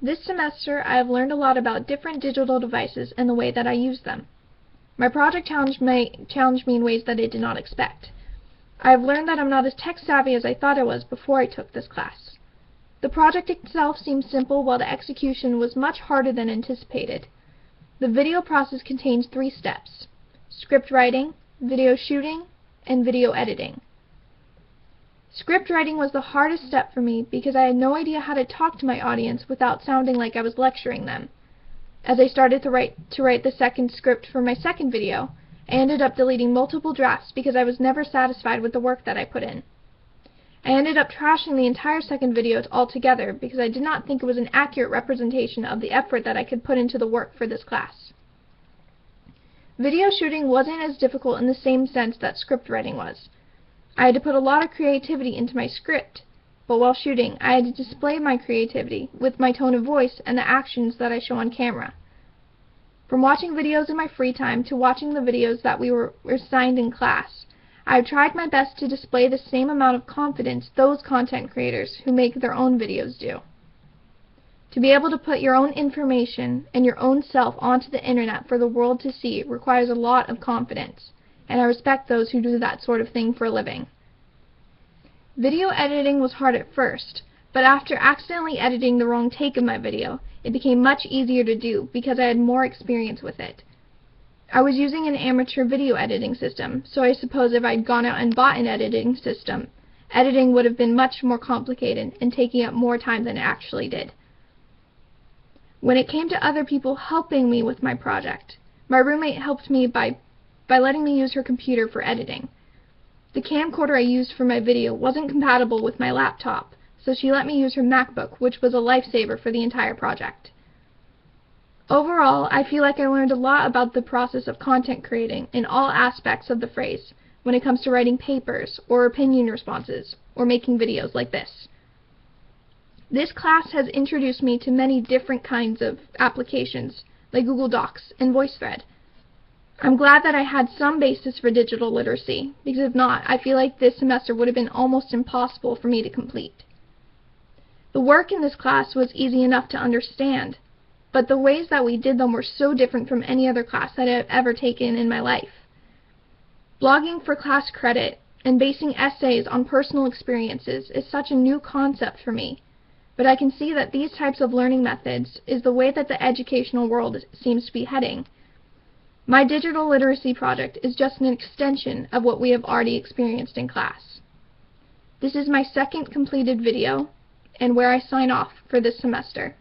This semester, I have learned a lot about different digital devices and the way that I use them. My project challenged me in ways that I did not expect. I have learned that I'm not as tech-savvy as I thought I was before I took this class. The project itself seemed simple, while the execution was much harder than anticipated. The video process contains 3 steps: script writing, video shooting, and video editing. Script writing was the hardest step for me because I had no idea how to talk to my audience without sounding like I was lecturing them. As I started to write the second script for my second video, I ended up deleting multiple drafts because I was never satisfied with the work that I put in. I ended up trashing the entire second video altogether because I did not think it was an accurate representation of the effort that I could put into the work for this class. Video shooting wasn't as difficult in the same sense that script writing was. I had to put a lot of creativity into my script, but while shooting, I had to display my creativity with my tone of voice and the actions that I show on camera. From watching videos in my free time to watching the videos that we were assigned in class, I have tried my best to display the same amount of confidence those content creators who make their own videos do. To be able to put your own information and your own self onto the internet for the world to see requires a lot of confidence, and I respect those who do that sort of thing for a living. Video editing was hard at first, but after accidentally editing the wrong take of my video, it became much easier to do because I had more experience with it. I was using an amateur video editing system, so I suppose if I'd gone out and bought an editing system, editing would have been much more complicated and taking up more time than it actually did. When it came to other people helping me with my project, my roommate helped me by letting me use her computer for editing. The camcorder I used for my video wasn't compatible with my laptop, so she let me use her MacBook, which was a lifesaver for the entire project. Overall, I feel like I learned a lot about the process of content creating in all aspects of the phrase when it comes to writing papers or opinion responses or making videos like this. This class has introduced me to many different kinds of applications like Google Docs and VoiceThread. I'm glad that I had some basis for digital literacy, because if not, I feel like this semester would have been almost impossible for me to complete. The work in this class was easy enough to understand, but the ways that we did them were so different from any other class that I've ever taken in my life. Blogging for class credit and basing essays on personal experiences is such a new concept for me, but I can see that these types of learning methods is the way that the educational world seems to be heading. My digital literacy project is just an extension of what we have already experienced in class. This is my second completed video, and where I sign off for this semester.